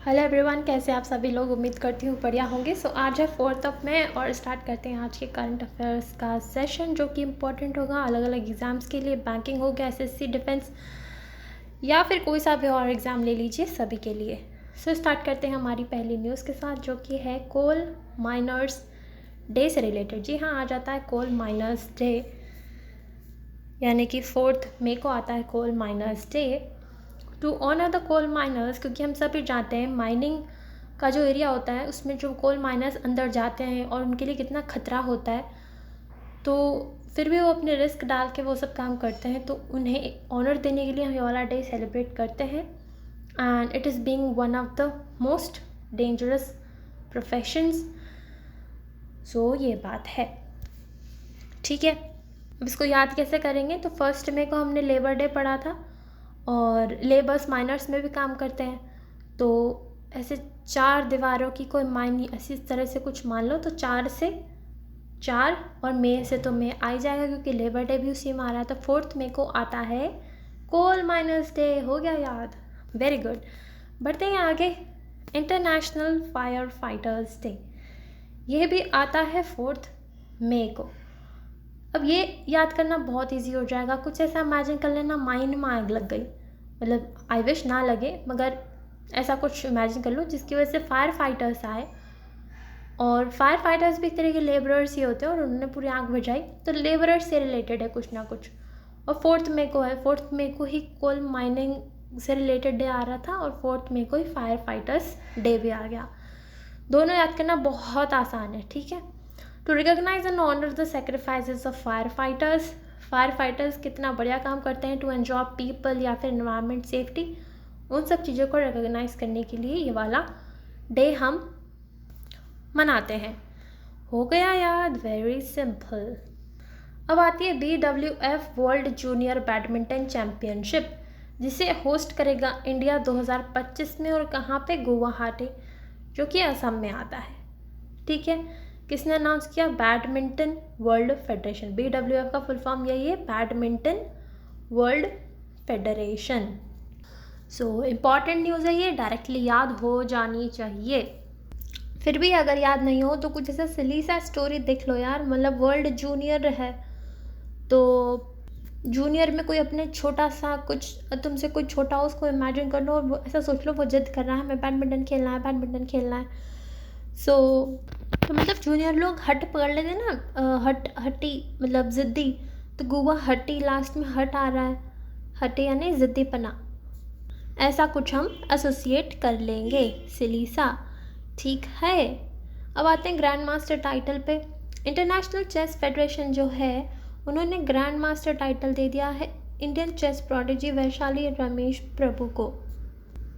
Hello everyone, कैसे आप सभी लोग। उम्मीद करती हूँ बढ़िया होंगे। सो आज है 4 मई और स्टार्ट करते हैं आज के करंट अफेयर्स का सेशन, जो कि इम्पोर्टेंट होगा अलग अलग एग्ज़ाम्स के लिए। बैंकिंग हो गया, एसएससी, डिफेंस या फिर कोई सा भी और एग्ज़ाम ले लीजिए, सभी के लिए। सो स्टार्ट करते हैं हमारी पहली न्यूज़ के साथ, जो कि है कोल माइनर्स डे से रिलेटेड। जी हाँ, आ जाता है कोल माइनर्स डे, यानी कि 4 मई को आता है coal miners day to honour the coal miners. क्योंकि हम सभी जानते हैं माइनिंग का जो एरिया होता है उसमें जो कोल माइनर्स अंदर जाते हैं और उनके लिए कितना खतरा होता है, तो फिर भी वो अपने रिस्क डाल के वो सब काम करते हैं। तो उन्हें ऑनर देने के लिए हम ये वाला डे सेलिब्रेट करते हैं। And it is being one of the most dangerous professions. So ये बात है, ठीक है। अब इसको याद कैसे करेंगे, तो 1 मई को हमने लेबर डे पढ़ा था और लेबर्स माइनर्स में भी काम करते हैं। तो ऐसे 4 दीवारों की कोई मायने ऐसी तरह से कुछ मान लो, तो 4 से 4 और मई से तो मई आ ही जाएगा, क्योंकि लेबर डे भी उसी में आ रहा है। तो 4 मई को आता है कोल माइनर्स डे। हो गया याद, वेरी गुड। बढ़ते हैं आगे। इंटरनेशनल फायर फाइटर्स डे, यह भी आता है 4 मई को। अब ये याद करना बहुत इजी हो जाएगा। कुछ ऐसा इमेजिन कर लेना, माइन में आग लग गई, मतलब आई विश ना लगे, मगर ऐसा कुछ इमेजिन कर लो जिसकी वजह से फायर फाइटर्स आए। और फायर फाइटर्स भी एक तरह के लेबरर्स ही होते हैं और उन्होंने पूरी आग बुझाई, तो लेबरर्स से रिलेटेड है कुछ ना कुछ। और 4 मई को है, 4 मई को ही कोल माइनिंग से रिलेटेड डे आ रहा था और 4 मई को ही फायर फाइटर्स डे भी आ गया। दोनों याद करना बहुत आसान है, ठीक है। To recognise and honour the sacrifices of firefighters. Firefighters कितना बढ़िया काम करते हैं टू एंजॉय पीपल या फिर एनवायरनमेंट सेफ्टी, उन सब चीज़ों को रिकॉग्नाइज करने के लिए ये वाला डे हम मनाते हैं। हो गया याद, वेरी सिंपल। अब आती है BWF world junior badminton championship, जिसे होस्ट करेगा इंडिया 2025 में, और कहाँ पे, गुवाहाटी, जो कि असम में आता है, ठीक है। किसने अनाउंस किया? Badminton world federation. BWF का फुल फॉर्म यही है, badminton world federation. So important news है ये, डायरेक्टली याद हो जानी चाहिए। फिर भी अगर याद नहीं हो तो कुछ ऐसा सिली सा स्टोरी देख लो यार। मतलब वर्ल्ड जूनियर है तो जूनियर में कोई अपने छोटा सा कुछ, तुमसे कोई छोटा हो उसको इमेजिन कर लो और ऐसा सोच लो वो जिद कर रहा है हमें बैडमिंटन खेलना है, बैडमिंटन खेलना है। तो मतलब जूनियर लोग हट पकड़ लेते हैं ना, हट्टी मतलब ज़िद्दी। तो गुवाहाटी लास्ट में हट आ रहा है, हट्टी यानी ज़िद्दीपना, ऐसा कुछ हम एसोसिएट कर लेंगे, सिलीसा, ठीक है। अब आते हैं ग्रैंड मास्टर टाइटल पे। इंटरनेशनल चेस फेडरेशन जो है उन्होंने ग्रैंड मास्टर टाइटल दे दिया है Indian chess prodigy Vaishali Ramesh Prabhu को।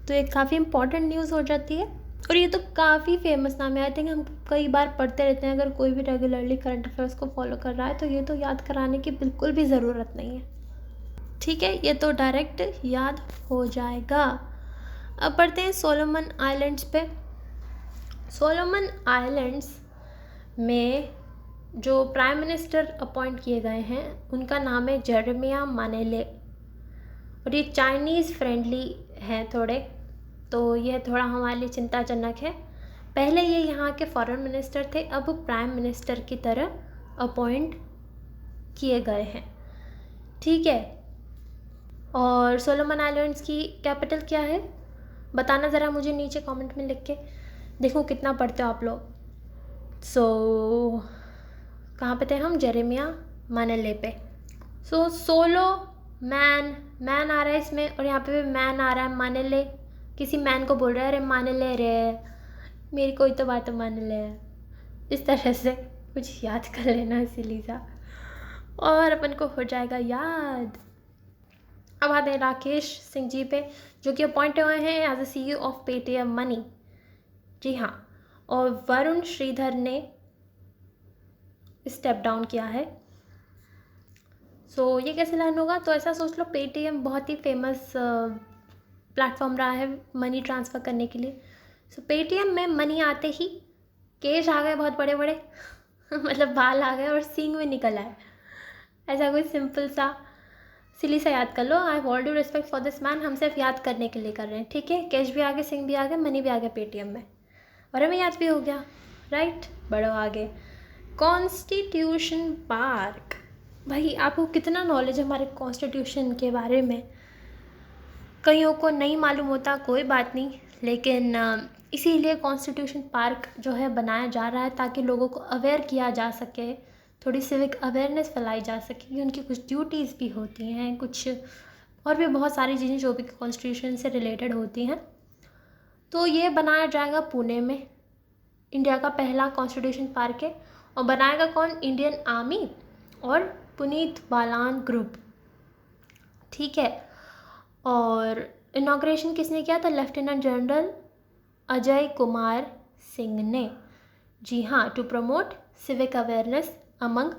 तो एक काफ़ी इंपॉर्टेंट न्यूज़ हो जाती है और ये तो काफ़ी फेमस नाम है। आई थिंक हम कई बार पढ़ते रहते हैं। अगर कोई भी रेगुलरली करंट अफेयर्स को फॉलो कर रहा है तो ये तो याद कराने की बिल्कुल भी ज़रूरत नहीं है, ठीक है। ये तो डायरेक्ट याद हो जाएगा। अब बढ़ते हैं सोलोमन आइलैंड्स पे। सोलोमन आइलैंड्स में जो प्राइम मिनिस्टर अपॉइंट किए गए हैं उनका नाम है जेरेमिया मानेले, और ये चाइनीज़ फ्रेंडली हैं थोड़े, तो यह थोड़ा हमारे लिए चिंताजनक है। पहले ये यहाँ के फॉरेन मिनिस्टर थे, अब प्राइम मिनिस्टर की तरह अपॉइंट किए गए हैं, ठीक है। और सोलोमन आइलैंड्स की कैपिटल क्या है बताना ज़रा मुझे नीचे कमेंट में लिख के, देखो कितना पढ़ते हो आप लोग। कहाँ पे थे हम? जेरेमिया मानेले पे। सोलो मैन आ रहा है इसमें, और यहाँ पे भी मैन आ रहा है, मानेले। किसी मैन को बोल रहा है अरे मानेले रे, मेरी कोई तो बात मानेले। इस तरह से कुछ याद कर लेना इसीलिए सा, और अपन को हो जाएगा याद। अब आते हैं राकेश सिंह जी पे, जो कि अपॉइंट हुए हैं as a CEO of Paytm money, जी हाँ। और वरुण श्रीधर ने स्टेप डाउन किया है। ये कैसे लाइन होगा? तो ऐसा सोच लो, पेटीएम बहुत ही फेमस प्लेटफॉर्म रहा है मनी ट्रांसफ़र करने के लिए। पेटीएम में मनी आते ही केश आ गए बहुत बड़े बड़े मतलब बाल आ गए और सींग में निकल आए, ऐसा कोई सिंपल सा सिली से याद कर लो, I all do respect for this man, हम सिर्फ याद करने के लिए कर रहे हैं, ठीक है। कैश भी आ गया, सिंह भी आ गया, मनी भी आ गया पेटीएम में, और हमें याद भी हो गया, राइट। बढ़ो आगे। कॉन्स्टिट्यूशन पार्क, भाई आपको कितना नॉलेज है हमारे कॉन्स्टिट्यूशन के बारे में? कईयों को नहीं मालूम होता, कोई बात नहीं, लेकिन इसीलिए कॉन्स्टिट्यूशन पार्क जो है बनाया जा रहा है ताकि लोगों को अवेयर किया जा सके, थोड़ी सिविक अवेयरनेस फैलाई जा सके कि उनकी कुछ ड्यूटीज़ भी होती हैं, कुछ और भी बहुत सारी चीज़ें जो भी कॉन्स्टिट्यूशन से रिलेटेड होती हैं। तो ये बनाया जाएगा पुणे में, इंडिया का पहला कॉन्स्टिट्यूशन पार्क है। और बनाएगा कौन? इंडियन आर्मी और पुनीत बालान ग्रुप, ठीक है। और इनॉग्रेशन किसने किया था? लेफ्टिनेंट जनरल अजय कुमार सिंह ने, जी हाँ, to promote civic awareness among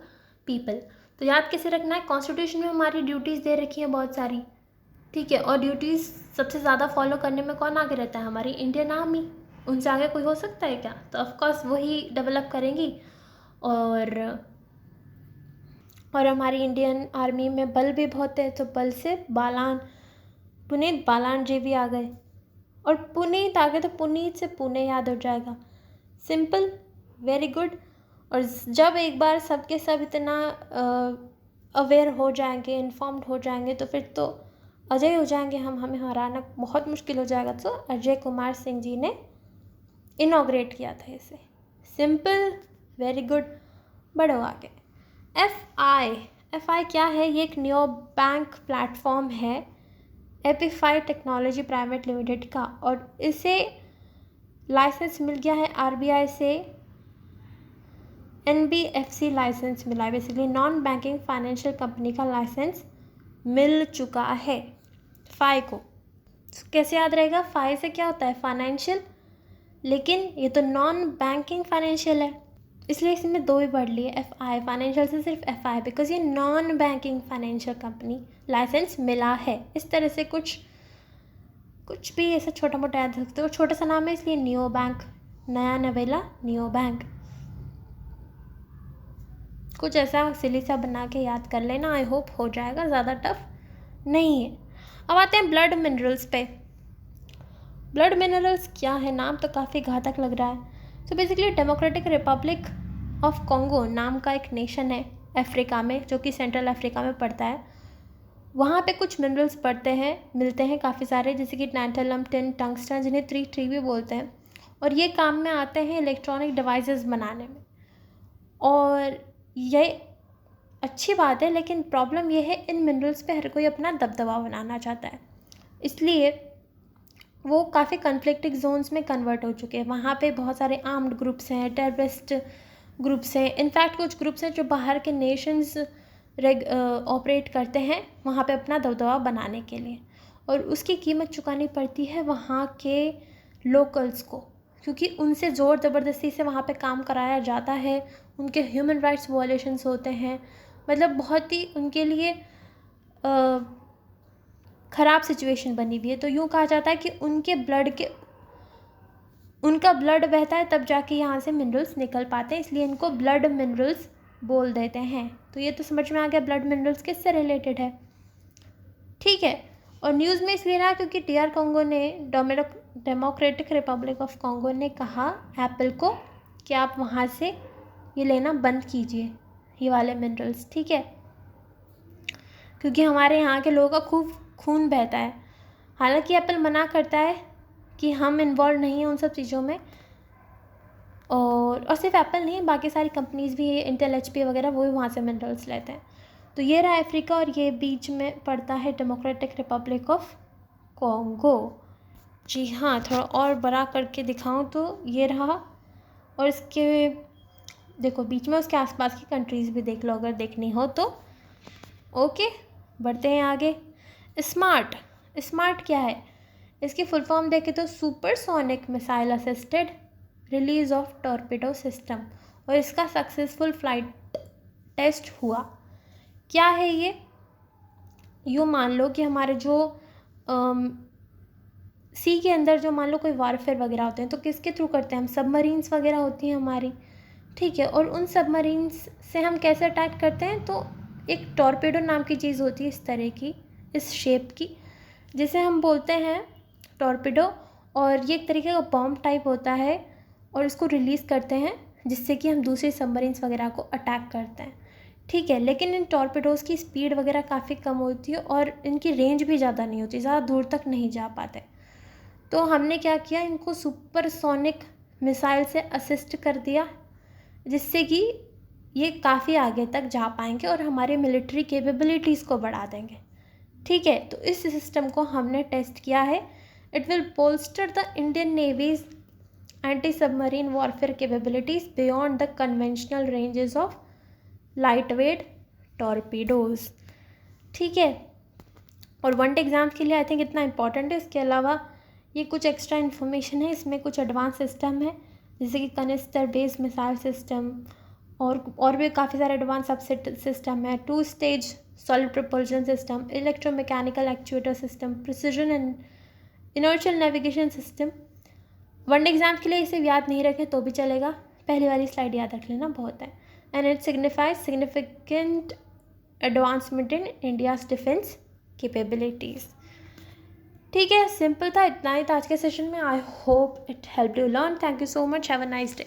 people. तो याद कैसे रखना है? कॉन्स्टिट्यूशन में हमारी ड्यूटीज़ दे रखी हैं बहुत सारी, ठीक है, और ड्यूटीज़ सबसे ज़्यादा फॉलो करने में कौन आगे रहता है? हमारी इंडियन आर्मी। उनसे आगे कोई हो सकता है क्या? तो ऑफकोर्स वही डेवलप करेंगी। और हमारी इंडियन आर्मी में बल भी बहुत है, तो बल से पुनीत बालान जी भी आ गए, और पुनीत आ गए तो पुनीत से पुणे याद हो जाएगा। Simple, very good. और जब एक बार सबके सब इतना अवेयर हो जाएंगे, इन्फॉर्म्ड हो जाएंगे, तो फिर तो अजय हो जाएंगे हम, हमें हराना बहुत मुश्किल हो जाएगा। तो अजय कुमार सिंह जी ने इनॉग्रेट किया था इसे। Simple, very good. बढ़ो आगे। एफ आई क्या है? ये एक न्यू बैंक प्लेटफॉर्म है एपीफाई टेक्नोलॉजी प्राइवेट लिमिटेड का, और इसे लाइसेंस मिल गया है आरबीआई से, एनबीएफसी लाइसेंस मिला है, basically non banking financial company का लाइसेंस मिल चुका है फाई को। कैसे याद रहेगा? फाई से क्या होता है? फाइनेंशियल, लेकिन ये तो नॉन बैंकिंग फाइनेंशियल है, इसलिए इसमें दो ही बढ़ लिए, एफ आई, फाइनेंशियल से सिर्फ एफ आई, बिकॉज ये non banking financial company licence मिला है। इस तरह से कुछ भी ऐसा छोटा मोटा याद रख सकते हो, छोटा सा नाम है इसलिए नियो बैंक, नया नवेला नियो बैंक, कुछ ऐसा सिली सा बना के याद कर लेना, आई होप हो जाएगा, ज़्यादा टफ नहीं है। अब आते हैं ब्लड मिनरल्स पे। ब्लड मिनरल्स क्या है? नाम तो काफ़ी घातक लग रहा है। So basically democratic Republic of Congo नाम का एक नेशन है अफ्रीका में, जो कि सेंट्रल अफ्रीका में पड़ता है। वहाँ पे कुछ मिनरल्स मिलते हैं काफ़ी सारे, जैसे कि टैंटलम, टिन, टंगस्टन, जिन्हें ट्री भी बोलते हैं, और ये काम में आते हैं इलेक्ट्रॉनिक डिवाइसेस बनाने में। और ये अच्छी बात है, लेकिन प्रॉब्लम ये है इन मिनरल्स पे हर कोई अपना दबदबा बनाना चाहता है, इसलिए वो काफ़ी कन्फ्लिक्टिंग जोन्स में कन्वर्ट हो चुके हैं। वहाँ पे बहुत सारे आर्म्ड ग्रुप्स हैं, टेररिस्ट ग्रुप्स हैं, इनफैक्ट कुछ ग्रुप्स हैं जो बाहर के नेशंस ऑपरेट करते हैं वहाँ पे अपना दबदबा बनाने के लिए, और उसकी कीमत चुकानी पड़ती है वहाँ के लोकल्स को, क्योंकि उनसे ज़ोर ज़बरदस्ती से वहाँ पे काम कराया जाता है, उनके ह्यूमन राइट्स वायलेशंस होते हैं, मतलब बहुत ही उनके लिए ख़राब सिचुएशन बनी हुई है। तो यूँ कहा जाता है कि उनका ब्लड बहता है तब जाके यहाँ से मिनरल्स निकल पाते हैं, इसलिए इनको ब्लड मिनरल्स बोल देते हैं। तो ये तो समझ में आ गया ब्लड मिनरल्स किससे रिलेटेड है, ठीक है। और न्यूज़ में इसलिए रहा क्योंकि DR कॉन्गो ने, डेमोक्रेटिक रिपब्लिक ऑफ कॉन्गो ने कहा एप्पल को कि आप वहाँ से ये लेना बंद कीजिए, ये वाले मिनरल्स, ठीक है, क्योंकि हमारे यहाँ के लोगों का खूब खून बहता है। हालांकि एप्पल मना करता है कि हम इन्वॉल्व नहीं हैं उन सब चीज़ों में, और सिर्फ एप्पल नहीं, बाकी सारी कंपनीज़ भी, इंटेल, HP वगैरह, वो भी वहाँ से मिनरल्स लेते हैं। तो ये रहा अफ्रीका, और ये बीच में पड़ता है डेमोक्रेटिक रिपब्लिक ऑफ कॉन्गो। जी हाँ, थोड़ा और बड़ा करके दिखाऊं तो ये रहा, और इसके देखो बीच में उसके आसपास की कंट्रीज़ भी देख लो अगर देखनी हो तो। ओके, बढ़ते हैं आगे। स्मार्ट क्या है? इसकी फुल फॉर्म देखें तो supersonic missile assisted release of torpedo system, और इसका सक्सेसफुल फ्लाइट टेस्ट हुआ। क्या है ये? यूँ मान लो कि हमारे जो सी के अंदर जो मान लो कोई वारफेयर वगैरह होते हैं तो किसके थ्रू करते हैं हम? सबमरीन्स वगैरह होती हैं हमारी, ठीक है, और उन सबमरीन्स से हम कैसे अटैक करते हैं? तो एक टॉर्पेडो नाम की चीज़ होती है इस तरह की, इस शेप की, जिसे हम बोलते हैं टॉर्पेडो, और ये एक तरीके का बॉम्ब टाइप होता है और इसको रिलीज़ करते हैं जिससे कि हम दूसरे सबमरीन्स वगैरह को अटैक करते हैं, ठीक है। लेकिन इन टॉर्पेडोज़ की स्पीड वगैरह काफ़ी कम होती है और इनकी रेंज भी ज़्यादा नहीं होती, ज़्यादा दूर तक नहीं जा पाते। तो हमने क्या किया, इनको सुपरसोनिक मिसाइल से असिस्ट कर दिया जिससे कि ये काफ़ी आगे तक जा पाएंगे और हमारे मिलिट्री कैपेबिलिटीज़ को बढ़ा देंगे, ठीक है। तो इस सिस्टम को हमने टेस्ट किया है। It will bolster the Indian navy's anti submarine warfare capabilities beyond the conventional ranges of lightweight torpedoes, ठीक है। और वनडे एग्ज़ाम के लिए आई थिंक इतना इंपॉर्टेंट है। इसके अलावा ये कुछ एक्स्ट्रा इन्फॉर्मेशन है, इसमें कुछ एडवांस सिस्टम है जैसे कि कनिस्टर बेस्ड मिसाइल सिस्टम और भी काफ़ी सारे एडवांस सबसेट सिस्टम है, 2 stage solid propulsion system, electromechanical actuator system, precision and inertial navigation system. One day exam के लिए इसे याद नहीं रखें तो भी चलेगा, पहली वाली स्लाइड याद रख लेना बहुत है। And it signifies significant advancement in India's defence capabilities, ठीक है। सिंपल था, इतना ही था आज के सेशन में। I hope it help you learn. Thank you so much, have a nice day.